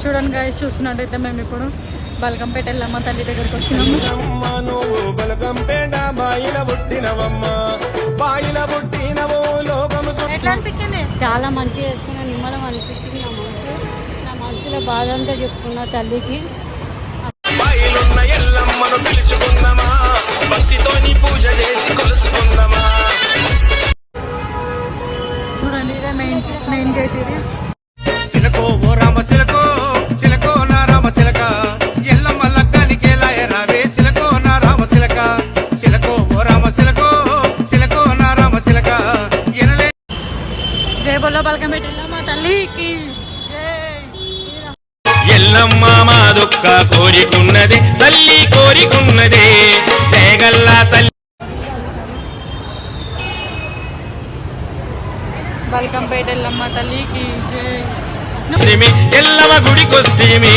చూడండి గాయస్, చూస్తున్నట్టయితే మేము ఇప్పుడు బల్కంపేట ఎల్లమ్మ తల్లి దగ్గరికి వచ్చినాము. ఎట్లా అనిపించింది? చాలా మంచిగా చేసుకున్నా, నిమ్మలం అనిపించింది. నా మనసులో బాధ అంతా చెప్పుకున్నా తల్లికి. చూడండి, ఇదే మెయిన్ గేట్. ఇది సిలకో ఓ రామ సిలకో సిలకో నా రామ సిలక ఎల్లమ్మ లగ్గానికి రావే సిలకో నా రామ సిలక సిలకో ఓ రామ సిలకో సిలకో నా రామ సిలక ఎనలే. జై బొల్ల బల్కంపేట ఎల్లమ్మ తల్లికి ఎల్లమ్మ మా దుఃఖ కోరికున్నది తల్లి కోరికున్నది దేగల్లా తల్లి. బల్కంపేట ఎల్లమ్మ తల్లికి ఎల్లమ్మ గుడికొస్తేమి